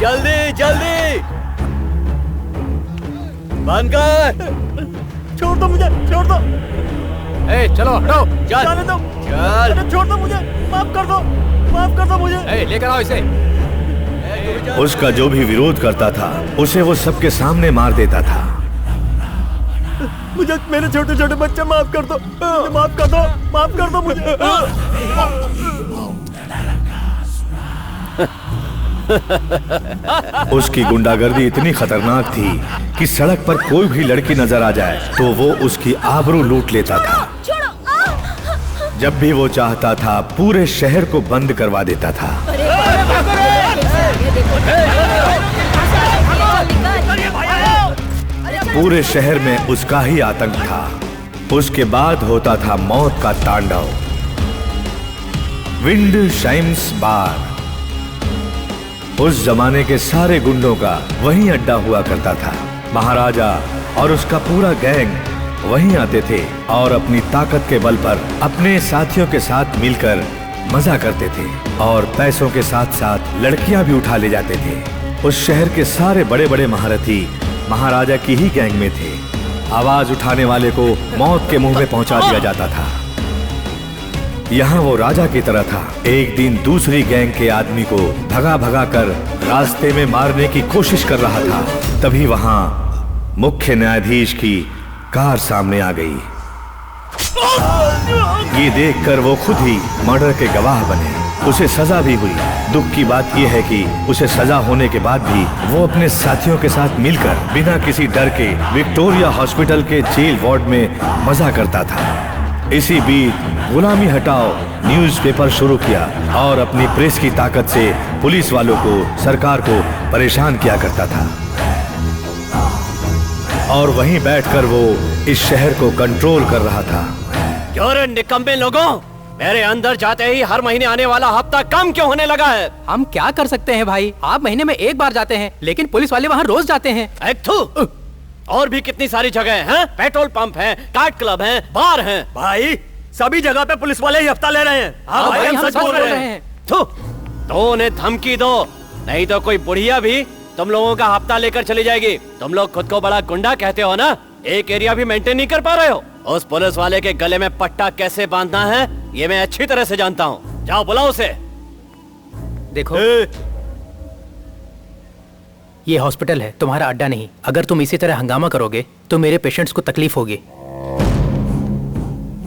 जल्दी जल्दी बंद कर। छोड़ दो मुझे, छोड़ दो। चलो हटो। चल जाने दो। चल। अरे छोड़ दो मुझे, माफ कर दो, माफ कर दो मुझे। लेकर आओ इसे। उसका जो भी विरोध करता था उसे वो सबके सामने मार देता था। मुझे मेरे छोटे छोटे बच्चे माफ कर दो, माफ कर दो, माफ कर दो मुझे। उसकी गुंडागर्दी इतनी खतरनाक थी कि सड़क पर कोई भी लड़की नजर आ जाए तो वो उसकी आबरू लूट लेता था। जब भी वो चाहता था पूरे शहर को बंद करवा देता था। पूरे शहर में उसका ही आतंक था। उसके बाद होता था मौत का तांडव। विंड शाइम्स बार उस जमाने के सारे गुंडों का वहीं अड्डा हुआ करता था। महाराजा और उसका पूरा गैंग वहीं आते थे और अपनी ताकत के बल पर अपने साथियों के साथ मिलकर मजा करते थे और पैसों के साथ साथ लड़कियां भी उठा ले जाते थे। उस शहर के सारे बड़े बड़े महारथी महाराजा की ही गैंग में थे। आवाज उठाने वाले को मौत के मुंह में पहुंचा दिया जाता था। यहाँ वो राजा की तरह था। एक दिन दूसरी गैंग के आदमी को भगा भगा कर रास्ते में मारने की कोशिश कर रहा था। तभी वहां मुख्य न्यायाधीश की कार सामने आ गई। ये देखकर वो खुद ही मर्डर के गवाह बने। उसे सजा भी हुई। दुख की बात यह है कि उसे सजा होने के बाद भी वो अपने साथियों के साथ मिलकर बिना किसी डर के विक्टोरिया हॉस्पिटल के जेल वार्ड में मजा करता था। इसी बीच गुलामी हटाओ न्यूज़पेपर शुरू किया और अपनी प्रेस की ताकत से पुलिस वालों को, सरकार को परेशान किया करता था। और वहीं बैठकर वो इस शहर को कंट्रोल कर रहा था। क्यों रे निकम्मे लोगों, मेरे अंदर जाते ही हर महीने आने वाला हफ्ता कम क्यों होने लगा है? हम क्या कर सकते हैं भाई, आप महीने में एक बार जाते हैं लेकिन पुलिस वाले वहाँ रोज जाते हैं। और भी कितनी सारी जगह हैं, पेट्रोल पंप हैं, कार्ट क्लब हैं, बार हैं। भाई सभी जगह पे पुलिस वाले ही हफ्ता ले रहे हैं। हाँ भाई, हम सच बोल रहे हैं। तो उन्हें धमकी दो, नहीं तो कोई बुढ़िया भी तुम लोगों का हफ्ता लेकर चली जाएगी। तुम लोग खुद को बड़ा गुंडा कहते हो ना, एक एरिया भी मेंटेन नहीं कर पा रहे हो। उस पुलिस वाले के गले में पट्टा कैसे बांधना है ये मैं अच्छी तरह से जानता हूँ। जाओ बुलाओ उसे। देखो ये हॉस्पिटल है, तुम्हारा अड्डा नहीं। अगर तुम इसी तरह हंगामा करोगे तो मेरे पेशेंट्स को तकलीफ होगी।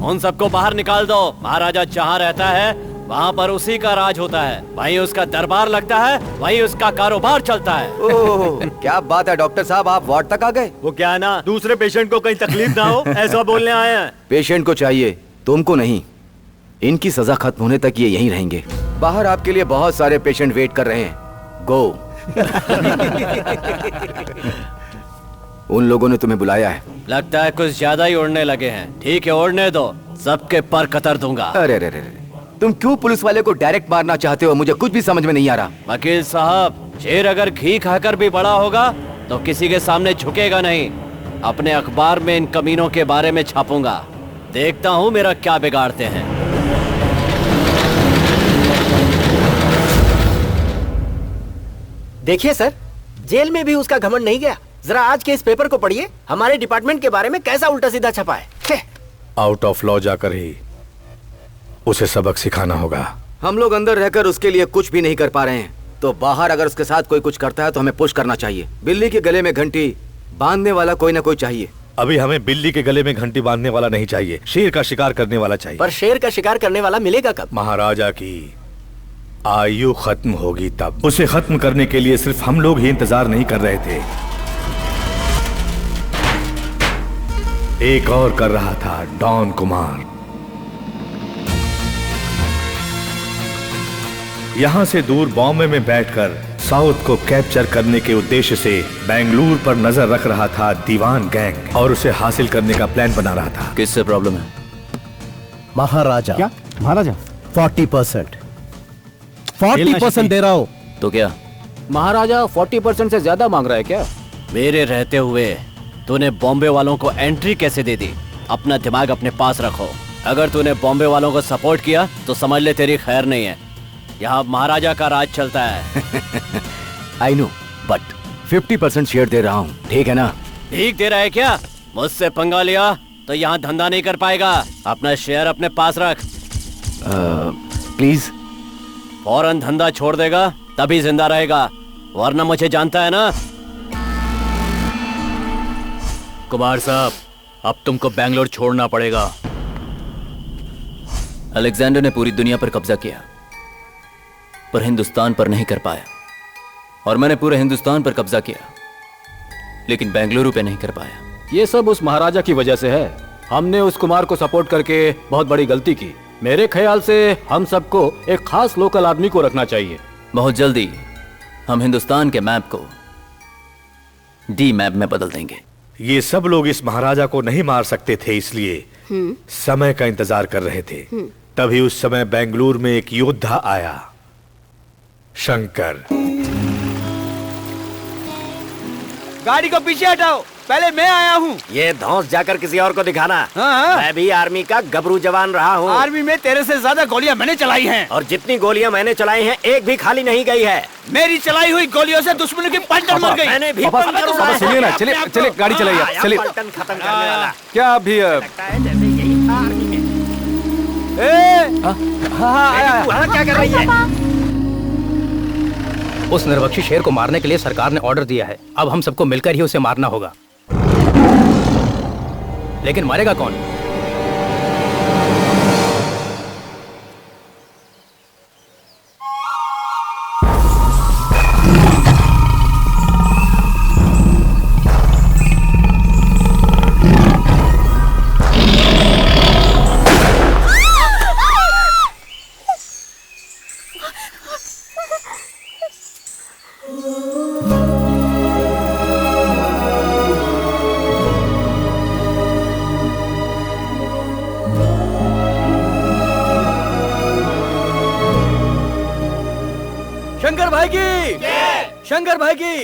उन सबको बाहर निकाल दो। महाराजा जहाँ रहता है वहाँ पर उसी का राज होता है, वहीं उसका दरबार लगता है, वहीं उसका कारोबार चलता है। ओह, क्या बात है डॉक्टर साहब, आप वार्ड तक आ गए। वो क्या है ना, दूसरे पेशेंट को कहीं तकलीफ ना हो ऐसा बोलने आए हैं। पेशेंट को चाहिए, तुमको नहीं। इनकी सजा खत्म होने तक ये यहीं रहेंगे। बाहर आपके लिए बहुत सारे पेशेंट वेट कर रहे हैं। गो। उन लोगों ने तुम्हें बुलाया है। लगता है कुछ ज्यादा ही उड़ने लगे हैं। ठीक है उड़ने दो, सबके पर कतर दूंगा। अरे अरे अरे, तुम क्यों पुलिस वाले को डायरेक्ट मारना चाहते हो, मुझे कुछ भी समझ में नहीं आ रहा। वकील साहब, शेर अगर घी खाकर भी बड़ा होगा तो किसी के सामने झुकेगा नहीं। अपने अखबार में इन कमीनों के बारे में छापूंगा, देखता हूँ मेरा क्या बिगाड़ते हैं। देखिए सर, जेल में भी उसका घमंड नहीं गया। जरा आज के इस पेपर को पढ़िए, हमारे डिपार्टमेंट के बारे में कैसा उल्टा सीधा छपा है। आउट ऑफ लॉ जाकर ही उसे सबक सिखाना होगा। हम लोग अंदर रहकर उसके लिए कुछ भी नहीं कर पा रहे हैं, तो बाहर अगर उसके साथ कोई कुछ करता है तो हमें पुश करना चाहिए। बिल्ली के गले में घंटी बांधने वाला कोई ना कोई चाहिए। अभी हमें बिल्ली के गले में घंटी बांधने वाला नहीं चाहिए, शेर का शिकार करने वाला चाहिए। पर शेर का शिकार करने वाला मिलेगा कब? महाराजा की आयु खत्म होगी तब। उसे खत्म करने के लिए सिर्फ हम लोग ही इंतजार नहीं कर रहे थे, एक और कर रहा था, डॉन कुमार। यहां से दूर बॉम्बे में बैठकर साउथ को कैप्चर करने के उद्देश्य से बेंगलुरु पर नजर रख रहा था दीवान गैंग और उसे हासिल करने का प्लान बना रहा था। किससे प्रॉब्लम है? महाराजा। क्या महाराजा? 40% दे रहा हो। तो क्या महाराजा 40% से ज्यादा मांग रहा है क्या? मेरे रहते हुए तूने बॉम्बे वालों को एंट्री कैसे दे दी? अपना दिमाग अपने पास रखो। अगर तूने बॉम्बे वालों को सपोर्ट किया तो समझ ले तेरी खैर नहीं है। यहाँ महाराजा का राज चलता है। आई नो, बट 50% शेयर दे रहा हूँ, ठीक है ना? ठीक दे रहा है क्या? मुझसे पंगा लिया तो यहाँ धंधा नहीं कर पाएगा। अपना शेयर अपने पास रख। प्लीज। फौरन धंधा छोड़ देगा तभी जिंदा रहेगा, वरना मुझे जानता है ना। कुमार साहब, अब तुमको बेंगलोर छोड़ना पड़ेगा। अलेक्जेंडर ने पूरी दुनिया पर कब्जा किया, पर हिंदुस्तान पर नहीं कर पाया। और मैंने पूरे हिंदुस्तान पर कब्जा किया, लेकिन बेंगलुरु पे नहीं कर पाया। ये सब उस महाराजा की वजह से है। हमने उस कुमार को सपोर्ट करके बहुत बड़ी गलती की। मेरे ख्याल से हम सबको एक खास लोकल आदमी को रखना चाहिए। बहुत जल्दी हम हिंदुस्तान के मैप को डी मैप में बदल देंगे। ये सब लोग इस महाराजा को नहीं मार सकते थे, इसलिए समय का इंतजार कर रहे थे। तभी उस समय बेंगलुरु में एक योद्धा आया, शंकर। गाड़ी को पीछे हटाओ, पहले मैं आया हूँ। ये धौंस जाकर किसी और को दिखाना। मैं भी आर्मी का गबरू जवान रहा हूँ। आर्मी में तेरे से ज्यादा गोलियां मैंने चलाई हैं। और जितनी गोलियां मैंने चलाई हैं, एक भी खाली नहीं गई है। मेरी चलाई हुई गोलियों से दुश्मनों की पलटन मर गई। मैंने भी सुनिए ना, चलिए चलिए गाड़ी चलाइए, चलिए। पलटन खत्म करने वाला क्या अभी क्या कर रही है? उस निर्वक्षी शेर को मारने के लिए सरकार ने ऑर्डर दिया है। अब हम सबको मिलकर ही उसे मारना होगा। लेकिन मारेगा कौन? शंकर भाई की, शंकर भाई की,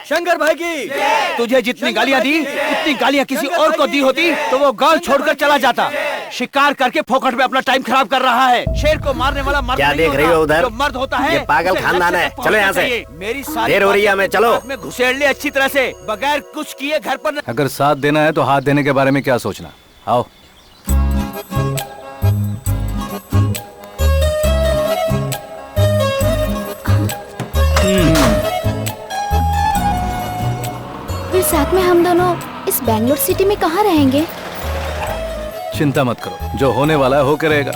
शंकर भाई की। तुझे जितनी गालियां दी, उतनी गालियां किसी और को दी होती तो वो गांव छोड़कर चला जाता। शिकार करके फोकट में अपना टाइम खराब कर रहा है। शेर को मारने वाला मर्द क्या देख रही हो उधर? जो मर्द होता है, ये पागल खानदान है। चलो यहाँ से, मेरी सारी देर हो रही है। हमें चलो। में घुसेड़ ले अच्छी तरह से, बगैर कुछ किए घर पर। अगर साथ देना है तो हाथ देने के बारे में क्या सोचना। आओ। फिर साथ में हम दोनों इस बेंगलोर सिटी में कहाँ रहेंगे? चिंता मत करो, जो होने वाला है होकर रहेगा।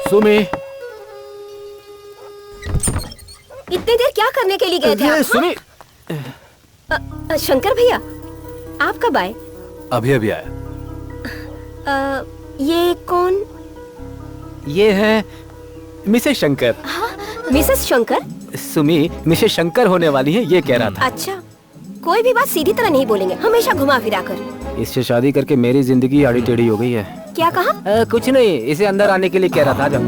सुमी, इतनी देर क्या करने के लिए गए थे आप? सुमी। शंकर भैया, आप कब आए? अभी अभी आया। ये कौन? ये है मिसेस शंकर। हाँ, मिसेस शंकर? सुमी, मिसेस शंकर होने वाली है, ये कह रहा था। अच्छा, कोई भी बात सीधी तरह नहीं बोलेंगे, हमेशा घुमा फिरा कर। इससे शादी करके मेरी जिंदगी आड़ी टेढ़ी हो गई है। क्या कहा? कुछ नहीं, इसे अंदर आने के लिए कह रहा था। जब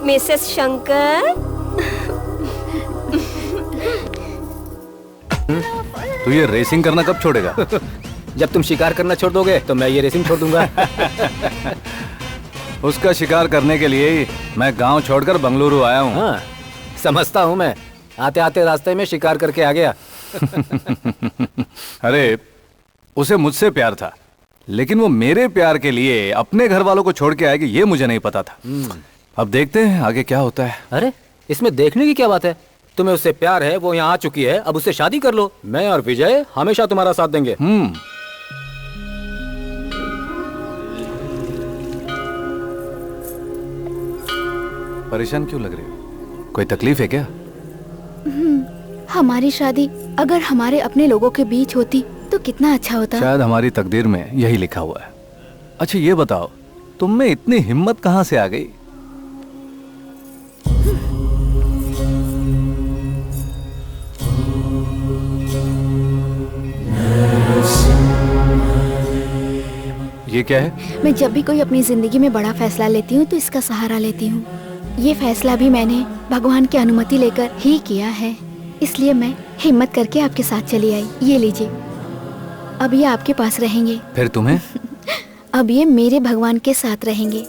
मिसेस शंकर, तू ये रेसिंग करना कब छोड़ेगा? जब तुम शिकार करना छोड़ दोगे तो मैं ये रेसिंग छोड़ दूंगा। उसका शिकार करने के लिए ही मैं गांव छोड़कर बंगलुरु आया हूँ। हाँ, समझता हूँ मैं। आते आते रास्ते में शिकार करके आ गया। अरे, उसे मुझसे प्यार था, लेकिन वो मेरे प्यार के लिए अपने घर वालों को छोड़ के आएगी ये मुझे नहीं पता था। अब देखते हैं आगे क्या होता है। अरे, इसमें देखने की क्या बात है? तुम्हें उससे प्यार है, वो यहाँ आ चुकी है, अब उससे शादी कर लो। मैं और विजय हमेशा तुम्हारा साथ देंगे। परेशान क्यों लग रही हो? कोई तकलीफ है क्या? हमारी शादी अगर हमारे अपने लोगों के बीच होती तो कितना अच्छा होता। शायद हमारी तकदीर में यही लिखा हुआ है। अच्छा ये बताओ, तुम में इतनी हिम्मत कहाँ से आ गई? ये क्या है? मैं जब भी कोई अपनी जिंदगी में बड़ा फैसला लेती हूँ तो इसका सहारा लेती हूँ। ये फैसला भी मैंने भगवान की अनुमति लेकर ही किया है, इसलिए मैं हिम्मत करके आपके साथ चली आई। ये लीजिए, अब ये आपके पास रहेंगे। फिर तुम्हें? अब ये मेरे भगवान के साथ रहेंगे।